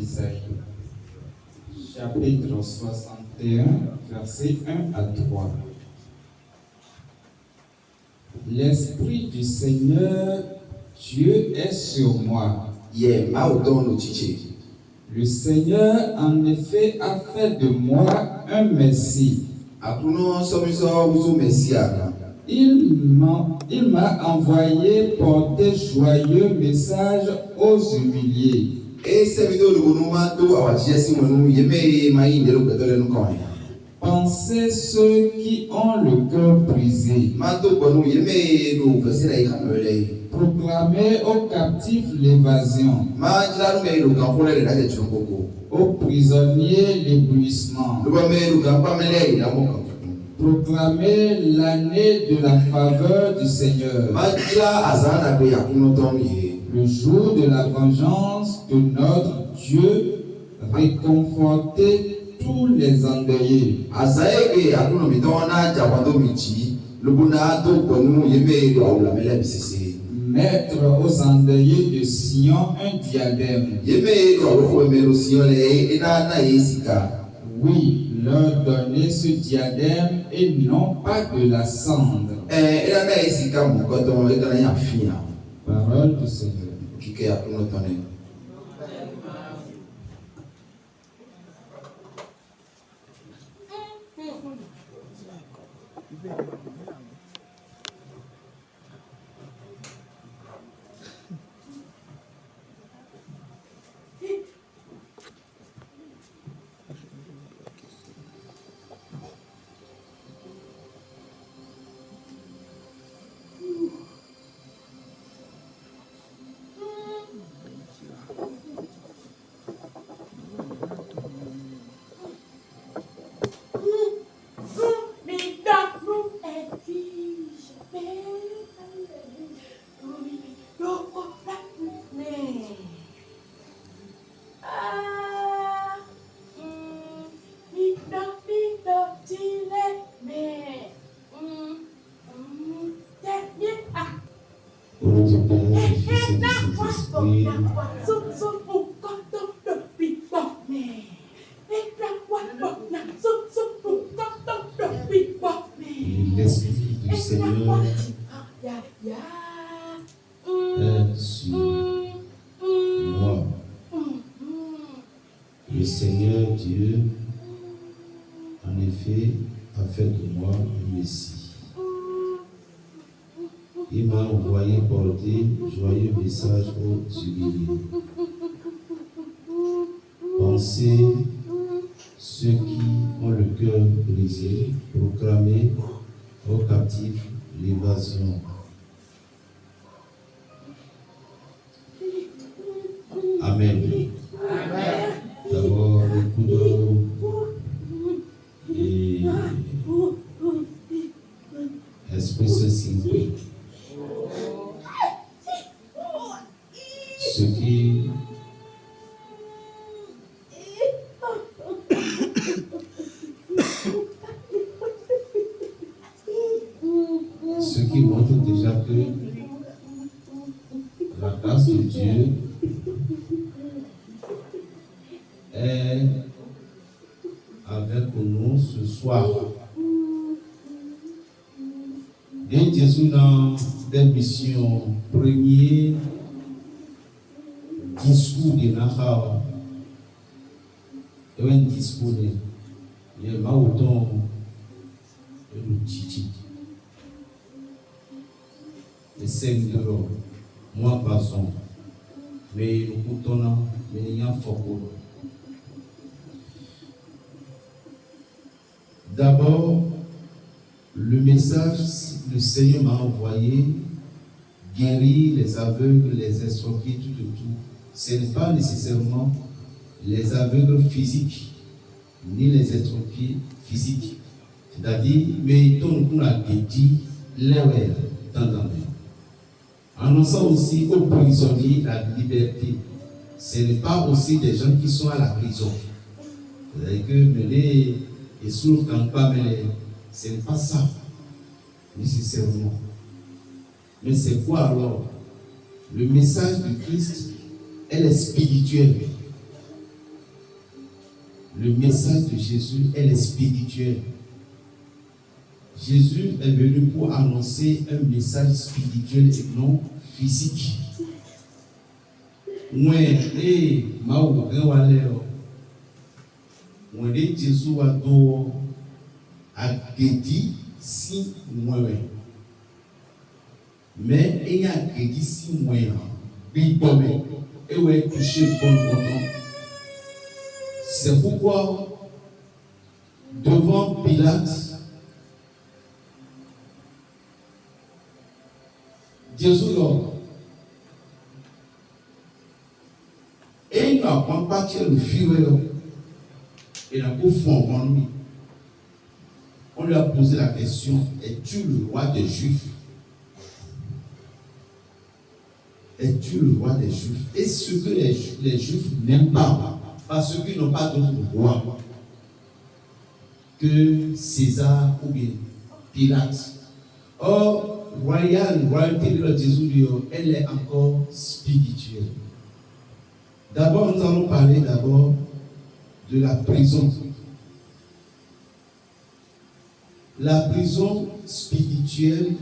d'Isaïe, chapitre 61, versets 1 à 3. L'Esprit du Seigneur Dieu est sur moi. Le Seigneur en effet a fait de moi un Messie. Il m'a envoyé porter joyeux message aux humiliés. Pensez ceux qui ont le cœur brisé. Proclamez aux captifs l'évasion. Aux prisonniers l'éblouissement. Proclamez l'année de la faveur du Seigneur. Le jour de la vengeance de notre Dieu, réconfortez tous les endeuillés. Mettre aux endeuillés de Sion un diadème. Oui, leur donner ce diadème et non pas de la cendre. Parole du Seigneur. L'Esprit du Seigneur est sur moi. Le Seigneur Dieu, en effet, a fait de moi un Messie. Il m'a envoyé porter joyeux message aux humiliés. Pensez ceux qui ont le cœur brisé, proclamer aux captifs l'évasion. Amen. Amen. D'abord, un coup d'eau et Esprit Saint s'il vous plaît. Ce qui montre déjà que la grâce de Dieu est avec nous ce soir. Et Jésus dans des missions premier discours de Nahawa et un discours de Maouton et de Titi. Les 5 de l'or, moi passons, mais nous coutons, mais il y a fort. D'abord, le message que le Seigneur m'a envoyé, guérir les aveugles, les estropiés, tout. Ce n'est pas nécessairement les aveugles physiques, ni les estropiés physiques. C'est-à-dire, mais on a dit, les dans annonçant aussi aux prisonniers la liberté. Ce n'est pas aussi des gens qui sont à la prison. C'est-à-dire que mener et sourds quand pas mener, ce n'est pas ça nécessairement. Mais c'est quoi alors? Le message du Christ, elle est spirituelle. le message de Jésus, elle est spirituelle. Jésus est venu pour annoncer un message spirituel et non physique. Moi, et Maou, Jésus a dit à Kédi si moi. Mais il y a Kédi si moi. Et ouais, touché bon content. C'est pourquoi, devant Pilate, Jésus l'homme. Et il n'apprend pas que le fureur et la confond en lui. On lui a posé la question, es-tu le roi des Juifs? Es-tu le roi des Juifs? Et ce que les Juifs n'aiment pas, parce qu'ils n'ont pas d'autre roi que César ou bien Pilate. Or, royauté de Jésus, elle est encore spirituelle. D'abord, nous allons parler de la prison. La prison spirituelle,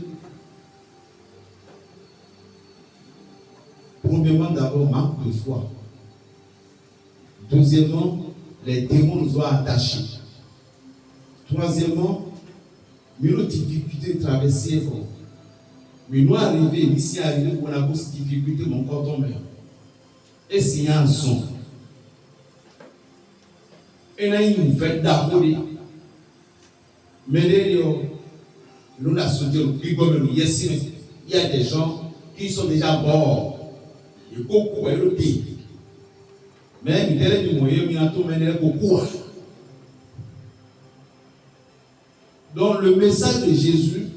premièrement, d'abord, manque de foi. Deuxièmement, les démons nous ont attachés. Troisièmement, nos difficultés de traverser. Mais nous arrivons ici, on a beaucoup de difficultés, mon corps tombe. Et c'est un son. Et là, il nous fait d'abord. Mais nous avons sauté au plus comme il y a des gens qui sont déjà morts. Et beaucoup est le pays. Mais il y a des moyens, il y a tout mené beaucoup. Donc le message de Jésus,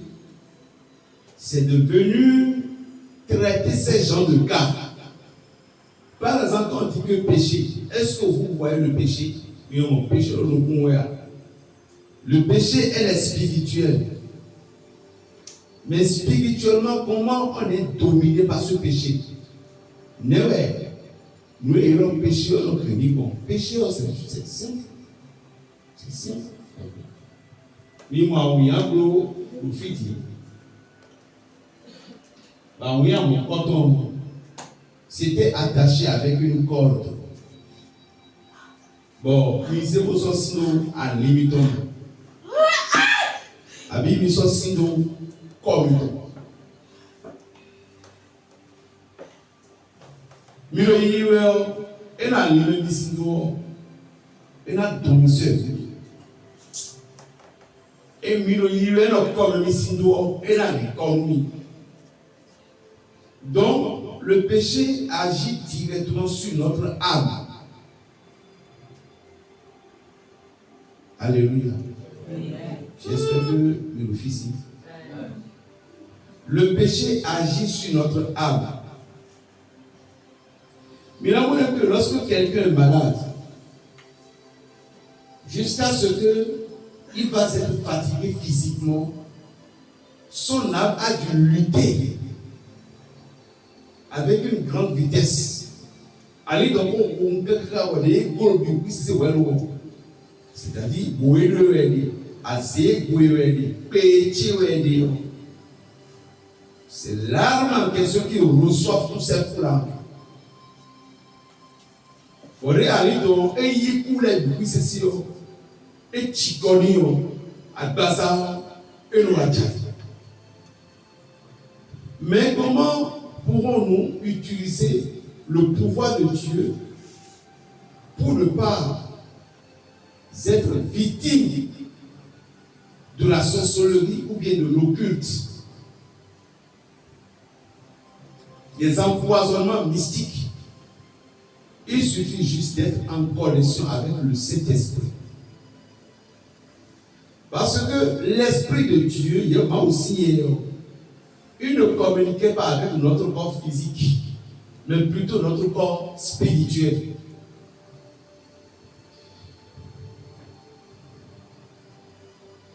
c'est de venir traiter ces genres de cas. Par exemple, quand on dit que péché, est-ce que vous voyez le péché? Oui, mon péché, le péché, elle est spirituel. Mais spirituellement, comment on est dominé par ce péché? Nous ayons péché, on a dit bon, péché, c'est simple. C'est simple. Mais moi, oui, le fiti. Oui, mon coton, c'était attaché avec une corde. Bon, puis c'est pour ça sinon à limiton. Abi mi so sinon comme. Miro yiwe e na lime mi sinon e na domicile. Et miro yiwe no comme mi sinon e na l'économie. Donc le péché agit directement sur notre âme. Alléluia. J'espère que nous le fils. Le péché agit sur notre âme. Mais là, on voit que lorsque quelqu'un est malade, jusqu'à ce qu'il va être fatigué physiquement, son âme a dû lutter avec une grande vitesse. Allez donc c'est-à-dire, c'est l'arme en question qui reçoit tous ces flammes. Mais comment pourrons-nous utiliser le pouvoir de Dieu pour ne pas être victime de la sorcellerie ou bien de l'occulte, des empoisonnements mystiques? Il suffit juste d'être en connexion avec le Saint-Esprit. Parce que l'Esprit de Dieu, il y a aussi, il ne communiquait pas avec notre corps physique, mais plutôt notre corps spirituel.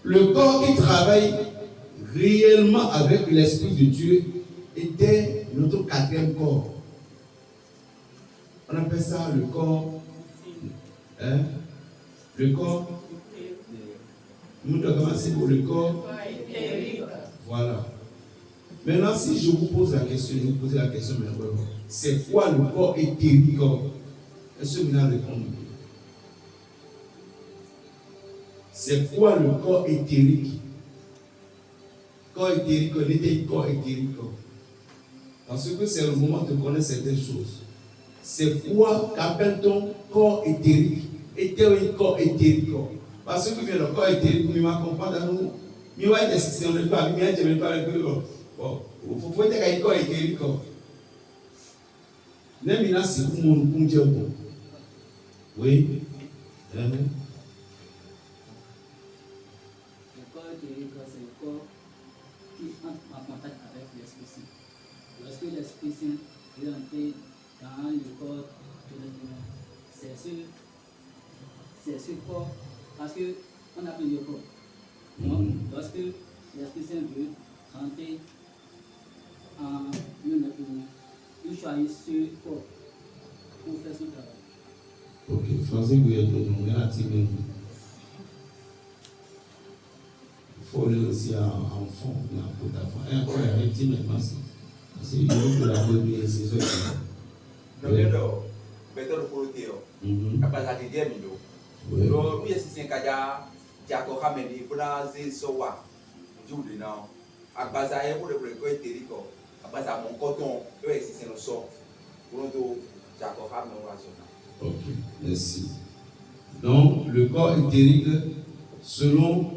Le corps qui travaille réellement avec l'Esprit de Dieu était notre quatrième corps. On appelle ça le corps Le corps. Nous devons commencer pour le corps. Voilà. Maintenant, si je vous pose la question, je vais vous poser la question maintenant. C'est quoi le corps éthérique? Est-ce que vous allez répondre? C'est quoi le corps éthérique? Corps éthérique, on était corps éthérique. Parce que c'est le moment de connaître certaines choses. C'est quoi qu'appelle-t-on corps éthérique? Éthérique, corps éthérique. Parce que le corps éthérique, nous ne comprenons pas dans nous. Nous avons des systèmes de pas, nous avons pas avec eux. Bon, il faut dire qu'il y a un corps éthérique. Même si c'est pour mon Dieu. Oui. Le corps éthérique, c'est le corps qui entre en contact avec l'Esprit Saint. Lorsque l'Esprit Saint est entré dans le corps de l'être humain, c'est ce corps, parce qu'on a plusieurs corps. Donc, lorsque l'Esprit Saint veut rentrer en un être humain, il choisit ce corps pour faire son travail. Ok, Français, vous êtes il faut aller aussi en fond, en pot-à-fond. Et encore, il y a un petit maintenant, c'est le jour de la bonne c'est ça. Non, mais non, mais dans le côté, après ça, il y a des millions. Donc, oui, c'est un cas qui a encore amené pour la Zézoa, du non. Après ça, il y a pour le corps éthérique. Après ça, mon coton, c'est un sort. Pour nous, j'ai encore amené au rationnel. Ok, merci. Donc, le corps éthérique, selon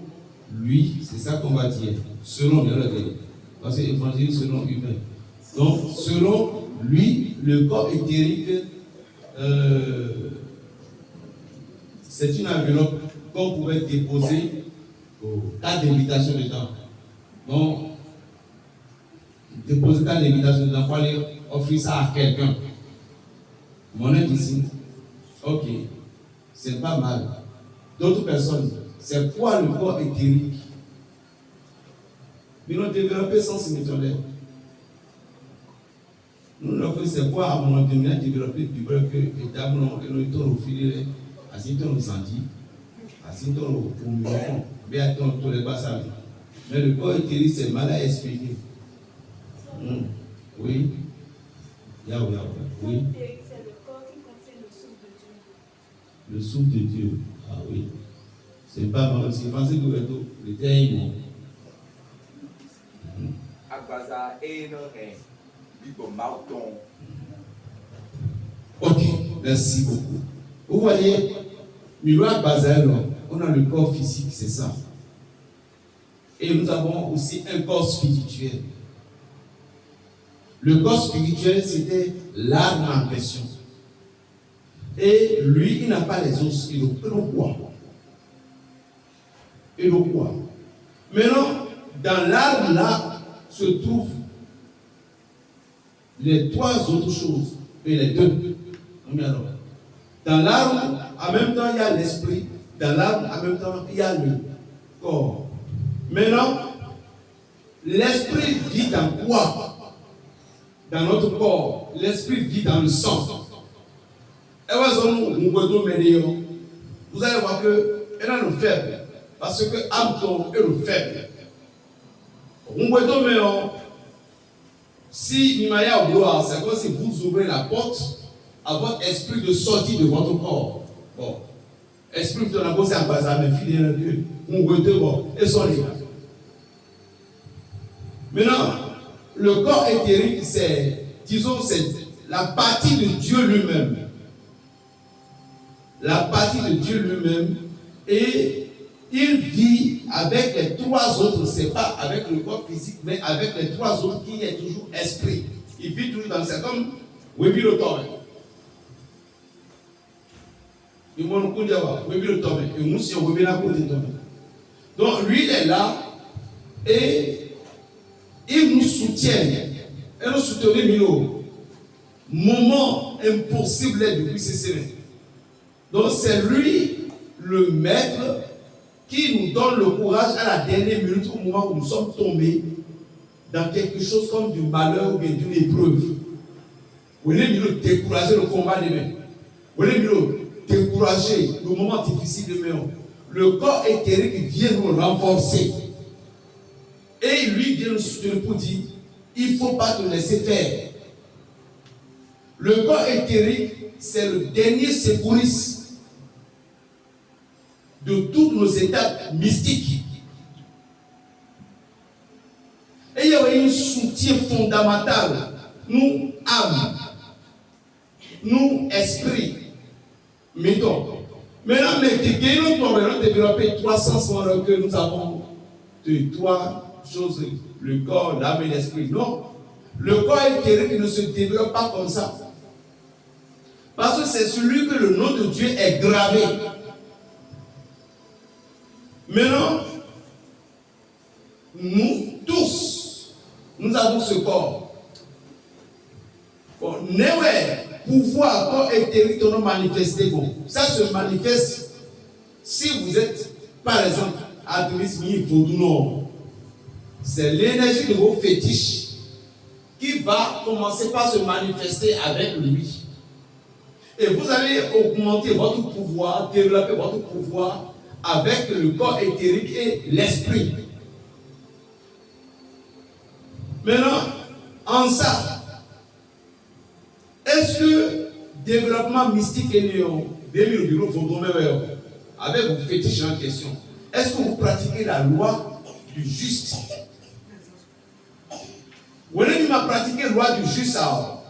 lui, c'est ça qu'on va dire. Selon, parce que l'évangile selon humain. Donc, selon lui, le corps éthérique, c'est une enveloppe qu'on pouvait déposer au cas d'invitation dedans. Donc, déposer cas d'invitation dedans pour aller offrir ça à quelqu'un. Mon aide ici. Ok, c'est pas mal. D'autres personnes, c'est quoi le corps éthérique? Mais nous développons sans émotionnel. Nous l'avons c'est quoi à mon donné développer du bloc et d'abord nous tournons au fil, ainsi tournons au senti, ainsi tournons au micro, bien tournons les passages. Mais le corps éthérique, c'est mal à expliquer. Oui. Oui. C'est le corps qui contient le souffle de Dieu. Le souffle de Dieu. Ah oui. C'est pas mal. C'est facile que le terme. Agbaza et le rein. Ok, merci beaucoup. Vous voyez, Miroir Bazael, on a le corps physique, c'est ça. Et nous avons aussi un corps spirituel. Le corps spirituel, c'était l'âme en question. Et lui, il n'a pas les os, il le croit. Et le croit. Maintenant, dans l'âme là, se trouvent les trois autres choses, et les deux. Dans l'âme, en même temps, il y a l'esprit. Dans l'âme, en même temps, il y a le corps. Maintenant, l'esprit vit dans quoi? Dans notre corps. L'esprit vit dans le sang. Et vous allez voir que elle a le faible. Parce que l'âme est le faible. Si Nimaya Oboa, c'est comme si vous ouvrez la porte à votre esprit de sortie de votre corps. Bon. Esprit de la bosse en bas, mais fidèle à Dieu. Et son livre. Maintenant, le corps éthérique, c'est, disons, c'est la partie de Dieu lui-même. La partie de Dieu lui-même. Et il vit avec les trois autres, c'est pas avec le corps physique, mais avec les trois autres qui est toujours esprit. Il vit toujours dans c'est comme Webi le Torre. Il m'a dit Webi le Torre. Et nous si on Webi la côté Torre. Donc lui il est là et il nous soutient. Et nous soutenons Milo. Moment impossible depuis ces semaines. Donc c'est lui le maître qui nous donne le courage à la dernière minute, au moment où nous sommes tombés dans quelque chose comme du malheur ou bien d'une épreuve. Vous voulez mieux décourager le combat demain. Vous voulez mieux décourager décourager, le moment difficile de nous, le corps éthérique vient nous renforcer. Et lui vient nous soutenir pour dire, il ne faut pas te laisser faire. Le corps éthérique, c'est le dernier secouriste de toutes nos étapes mystiques. Et il y a un soutien fondamental, nous, âme, nous, esprit. Mettons. Maintenant, nous avons développé 300 semaines que nous avons de trois choses, le corps, l'âme et l'esprit. Non. Le corps éthérique ne se développe pas comme ça. Parce que c'est celui que le nom de Dieu est gravé. Maintenant, nous tous, nous avons ce corps. Bon, pouvoir, corps éthérique, on a manifesté. Bon, ça se manifeste si vous êtes, par exemple, adolescent, c'est l'énergie de vos fétiches qui va commencer par se manifester avec lui. Et vous allez augmenter votre pouvoir, développer votre pouvoir avec le corps éthérique et l'esprit. Maintenant, en ça, est-ce que développement mystique et néon, avec vos fétiches en question, est-ce que vous pratiquez la loi du juste? Vous avez pratiqué la loi du juste alors.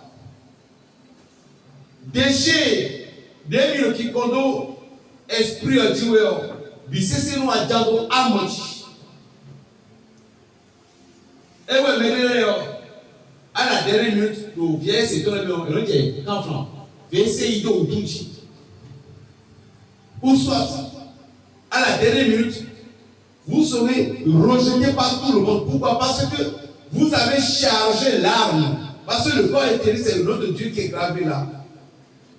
Déchet, des qui kondo esprit a dit bisese no adjado amochi. Et ouais, mais à la dernière minute, le vieil c'est toi le dit quand franc, VC ido utunchi. Ou soit à la dernière minute, vous serez rejeté par tout le monde. Pourquoi? Parce que vous avez chargé l'arme. Parce que le corps éthérique, c'est le nom de Dieu qui est gravé là.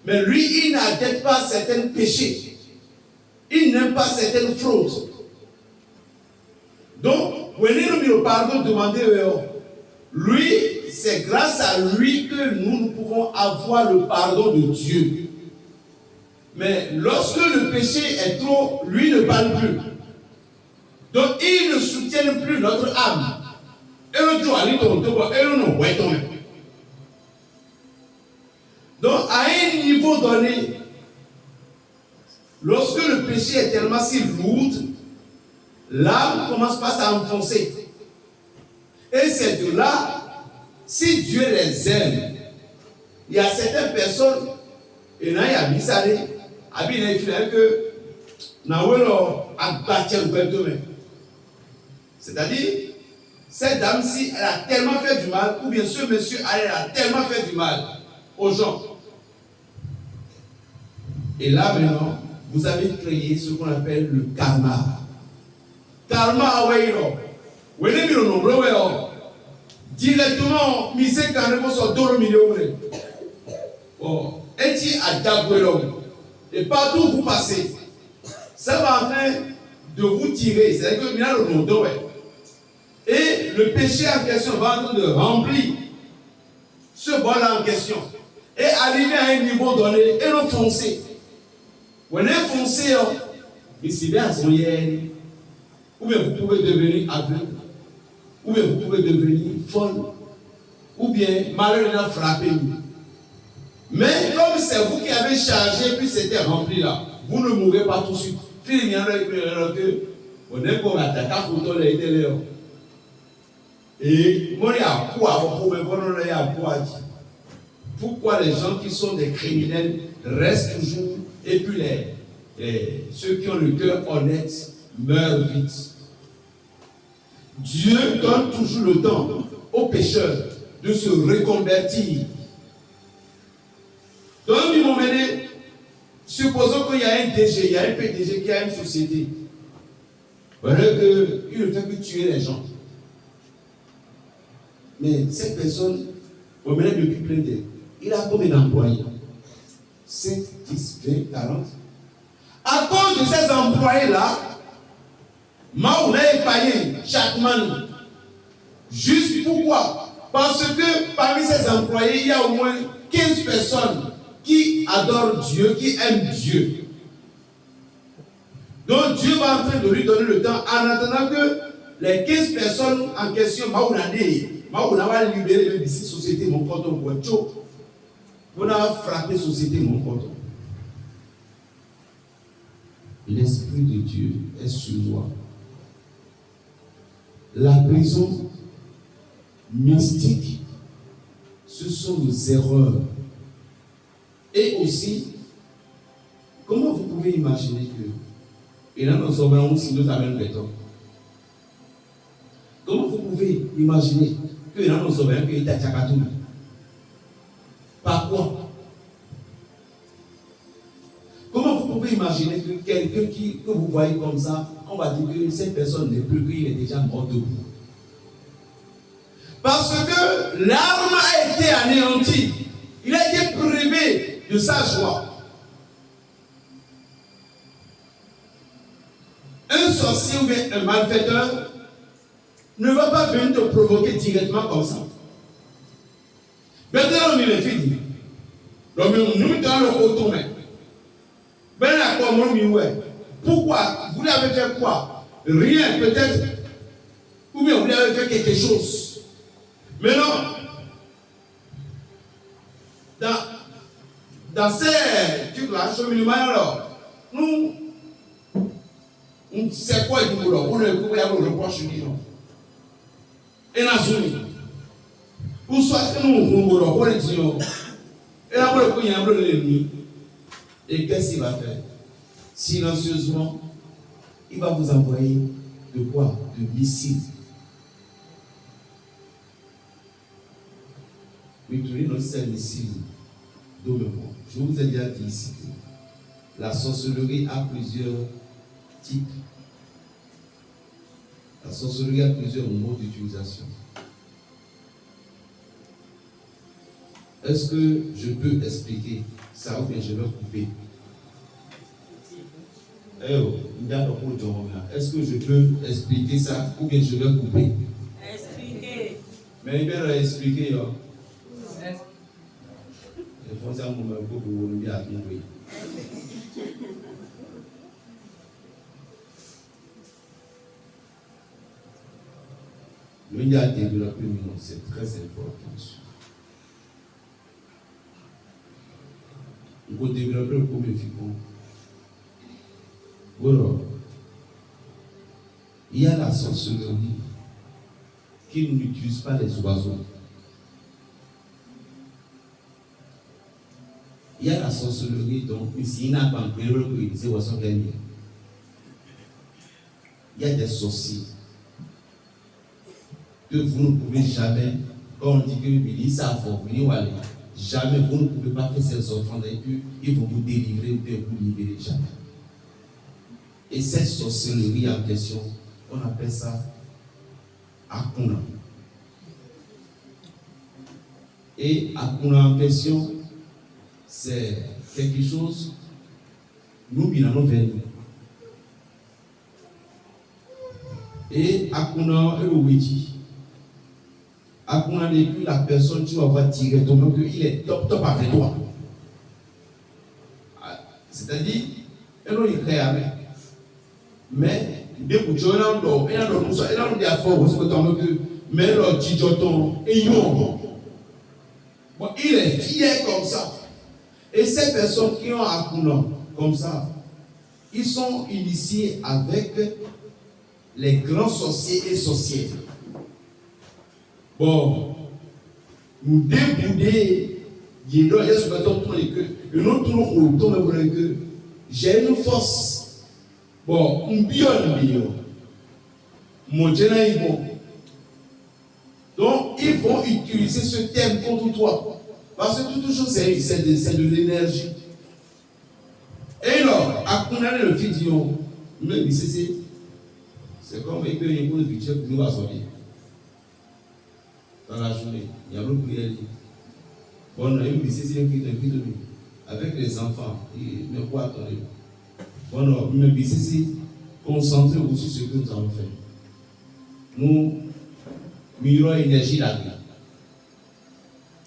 Mais lui, il n'adhère pas à certains péchés. Il n'aime pas certaines fraudes. Donc, venez nous le pardon, demandez, lui, c'est grâce à lui que nous pouvons avoir le pardon de Dieu. Mais lorsque le péché est trop, lui ne parle plus. Donc, il ne soutient plus notre âme. Donc, à un niveau donné, lorsque le péché est tellement si lourd, l'âme commence par s'enfoncer. Et c'est de là, si Dieu les aime, il y a certaines personnes, et là, il y a Bissaré, il a fait que, c'est-à-dire, cette dame-ci, elle a tellement fait du mal, ou bien ce monsieur, elle a tellement fait du mal aux gens. Et là maintenant, vous avez créé ce qu'on appelle le karma. Karma, directement, misé carrément sur 2 millions. Bon, et tu as et partout où vous passez, ça va en train de vous tirer. C'est-à-dire que maintenant le monde, et le péché en question va en train de remplir ce bol-là en question. Et arriver à un niveau donné, et le foncer. Vous allez foncer, ici bien à son hier, ou bien vous pouvez devenir aveugle, ou bien vous pouvez devenir folle, ou bien malheureusement frappé. Mais comme c'est vous qui avez chargé, puis c'était rempli là, vous ne mourrez pas tout de suite. Et pourquoi les gens qui sont des criminels restent toujours, et puis ceux qui ont le cœur honnête meurent vite. Dieu donne toujours le temps aux pécheurs de se reconvertir. Donc, du moment donné, supposons qu'il y a un DG, il y a un PDG qui a une société. Voilà qu'il ne fait que tuer les gens. Mais cette personne, au moment depuis plein d'années, il a combien d'employés? 5, 10, 20, 40. À cause de ces employés-là, Maoula est payé chaque mois. Juste pourquoi? Parce que parmi ces employés, il y a au moins 15 personnes qui adorent Dieu, qui aiment Dieu. Donc Dieu va en train de lui donner le temps en attendant que les 15 personnes en question vont libérer même ici société mon canton pour vous n'avez frappé société mon canton. L'Esprit de Dieu est sur moi. La prison mystique, ce sont nos erreurs. Et aussi, comment vous pouvez imaginer que et là nous sommes si nous avons le béton. Comment vous pouvez imaginer que là nous sommes un pays d'Achakatou? Par quoi? Comment vous pouvez imaginer que quelqu'un que vous voyez comme ça, on va dire que cette personne n'est plus, qu'il est déjà mort debout? Parce que l'arme a été anéantie. Il a été privé de sa joie. Un sorcier ou bien un malfaiteur ne va pas venir te provoquer directement comme ça. Maintenant, il est fini. Donc, nous dans le coton, pourquoi? Vous l'avez fait quoi? Rien, peut-être. Ou bien vous l'avez fait quelque chose. Mais non. Dans ces trucs-là, alors, nous, c'est quoi il nous on le reproche nous. Et la zone. Ou soit que nous, on le dit, et là, on le l'ennemi. Et qu'est-ce qu'il va faire? Silencieusement, il va vous envoyer de quoi? De missiles. Mais tous les noms missiles. Je vous ai déjà dit ici que la sorcellerie a plusieurs types. La sorcellerie a plusieurs modes d'utilisation. Est-ce que je peux expliquer ça ou bien je vais couper? Est-ce que je peux expliquer ça ou bien je vais couper? Expliquer. Mais il va expliquer. Il faut ça pour vous bien trouver. Il y a développé, c'est très important. Il faut développer le premier figure. Alors, il y a la sorcellerie qui n'utilise pas les oiseaux. Il y a la sorcellerie, donc, ici, il n'a pas un peu que les oiseaux gagnent. Il y a des sorciers que vous ne pouvez jamais, quand on dit que ils savent venir ou aller, jamais vous ne pouvez pas faire ces offrandes et qu'ils vont vous délivrer ou vous libérer jamais. Et cette sorcellerie en question, on appelle ça Akuna. Et Akuna en question, c'est quelque chose, nous binons venus. Et Akuna est le Wiji. Akuna n'est plus la personne, tu vas voir directement qu'il est top avec toi. C'est-à-dire, elle n'a pas créé. Mais, dès que tu as un don, il y a un don, il y a un don, mais le Tidjoton est yon. Il est fier comme ça. Et ces personnes qui ont Akuna comme ça, ils sont initiés avec les grands sorciers et sorcières. Bon, nous débouder, j'ai une force. Bon, un bion. Mon général, bon. Donc, ils vont utiliser ce thème contre toi. Parce que toute chose, c'est de l'énergie. Et alors, à condamner le fils, même c'est comme il peut y avoir une victime qui nous va sortir. Dans la journée, il y a une prière. Bon, il y a une victime qui est avec les enfants. Mais quoi attendez? Bon, mais victime, concentrez-vous sur ce que nous avons fait. Nous mirons énergie là-dedans.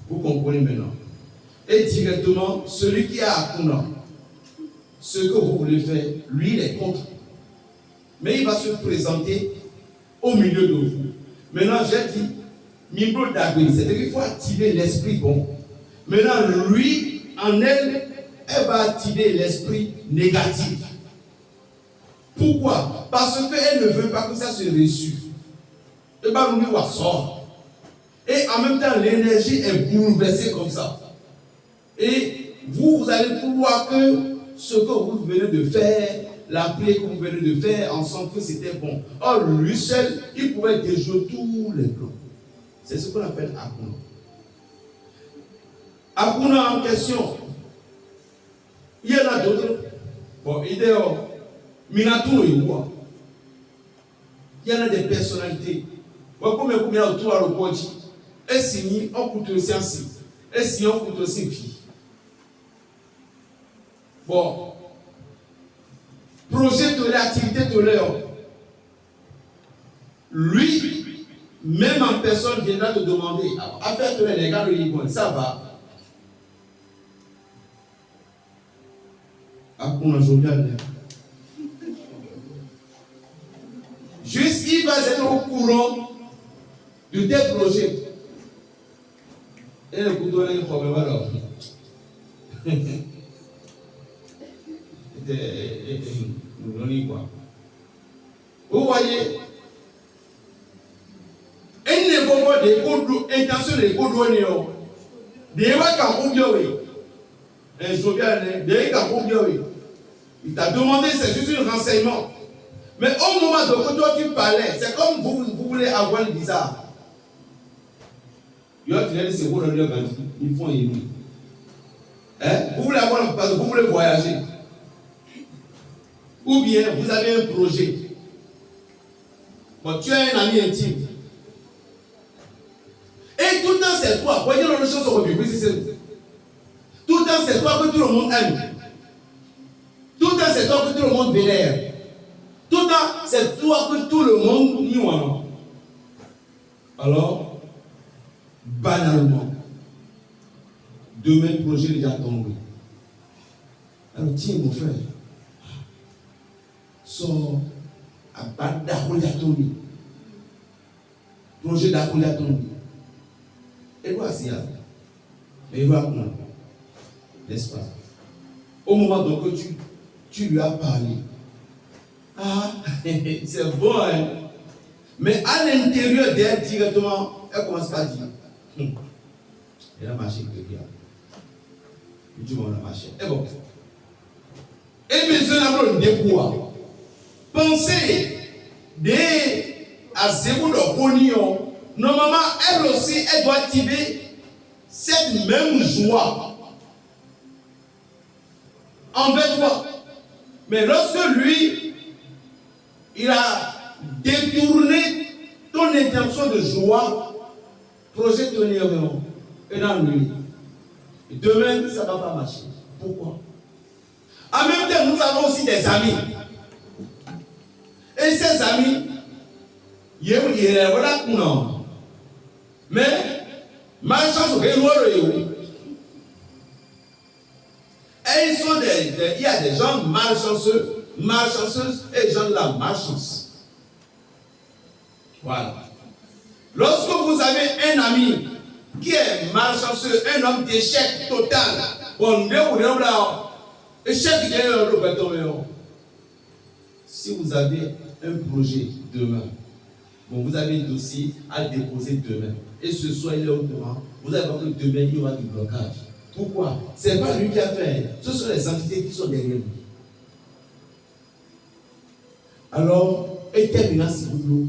Vous comprenez maintenant. Et directement, celui qui a Akuna, ce que vous voulez faire, lui, il est contre. Mais il va se présenter au milieu de vous. Maintenant, j'ai dit, Mimbo Dagui, c'est-à-dire qu'il faut activer l'esprit bon. Maintenant, lui, en elle, elle va activer l'esprit négatif. Pourquoi? Parce qu'elle ne veut pas que ça se réussisse. Elle va nous dire sort. Et en même temps, l'énergie est bouleversée comme ça. Et vous allez pouvoir que ce que vous venez de faire, la prière que vous venez de faire, ensemble, que c'était bon. Or, lui seul, il pouvait déjouer tous les plans. C'est ce qu'on appelle Akuna. Akuna en question, il y en a d'autres. Bon, il y en a des personnalités. Comme il y a autour à l'oppoji, et si on coûte aussi ainsi, et si on coûte aussi fille. Bon, projet de l'activité de l'heure. Lui, même en personne, viendra te demander, affaire de les gars, ça va. Juste, il va être au courant de tes projets. Et le couteau est un problème alors. Vous voyez, il ne faut pas des codes intentions de codes des il t'a demandé, c'est juste un renseignement. Mais au moment où toi tu parlais, c'est comme vous voulez avoir le visa. Il faut y vous voulez avoir parce que vous voulez voyager. Ou bien vous avez un projet. Bon, tu as un ami intime. Et tout le temps c'est toi. Voyez les choses au début. Tout le temps c'est toi que tout le monde aime. Tout le temps c'est toi que tout le monde vénère. Tout le temps c'est toi que tout le monde nie. Alors, banalement, demain le projet est déjà tombé. Alors tiens mon frère, sors à Badakouyatomi. Projet d'Akouyatomi. Et voici, mais il va prendre, n'est-ce pas? Au moment donc que tu lui as parlé, c'est bon, hein? Mais à l'intérieur d'elle, directement, elle commence par dire, elle a marché que bien. Du monde a marché. Et bon. Et maintenant, on déboire. Pensez à Zébou de Ronion. Normalement, elle aussi, elle doit activer cette même joie envers toi. Mais lorsque lui, il a détourné ton intention de joie, projet de néant, et dans lui. Demain, ça ne va pas marcher. Pourquoi? En même temps, nous avons aussi des amis. Et ces amis, mais malchance, et ils sont il y a des gens malchanceux, malchanceuses et des gens de la malchance. Voilà. Lorsque vous avez un ami qui est malchanceux, un homme d'échec total, si vous avez un projet demain, bon, vous avez un dossier à déposer demain, et ce soir il est au courant, vous allez voir que demain il y aura du blocage. Pourquoi? Ce n'est pas lui qui a fait, ce sont les entités qui sont derrière lui. Alors, et terminant s'il vous plaît,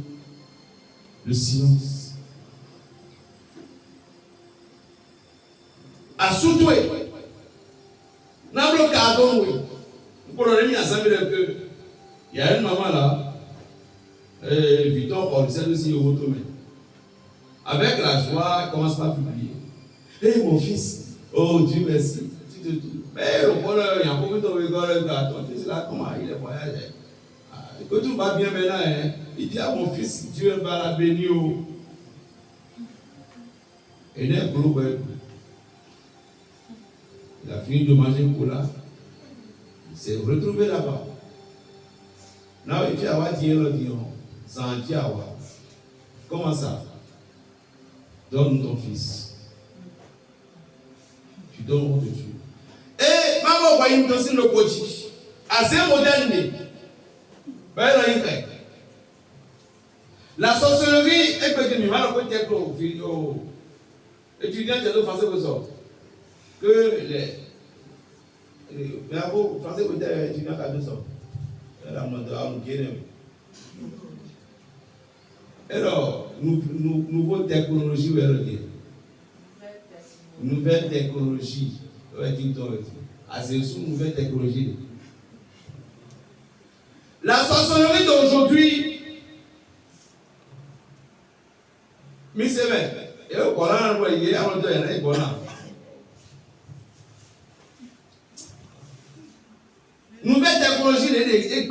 le silence. À Soutoué, il y a une maman là, Victor Orcel aussi au retourné. Avec la joie, elle commence pas à publier. Hé mon fils, oh Dieu merci. Mais le bonheur, il y a beaucoup de rigole, ton fils là, comment il est voyagé? Que tout va bien maintenant, hein? Il dit à mon fils, Dieu va la bénir. Et il est gros, il a fini de manger pour là. Il s'est retrouvé là-bas. Now, if you are sans Diawa, comment ça? Donne ton fils. Tu donnes honte de Dieu. Et maman va y me le coach. Assez moderne. La sorcellerie est petite, mais mal côté étudiants de français que ça. Que les mais avant français que des étudiants à ça. La demande à nous guérir. Alors, nouvelle technologie où elle nouvelle technologie. C'est une nouvelle technologie. La sorcellerie d'aujourd'hui, mais c'est vrai. Et au Coran, il y a un peu nouvelle technologie, les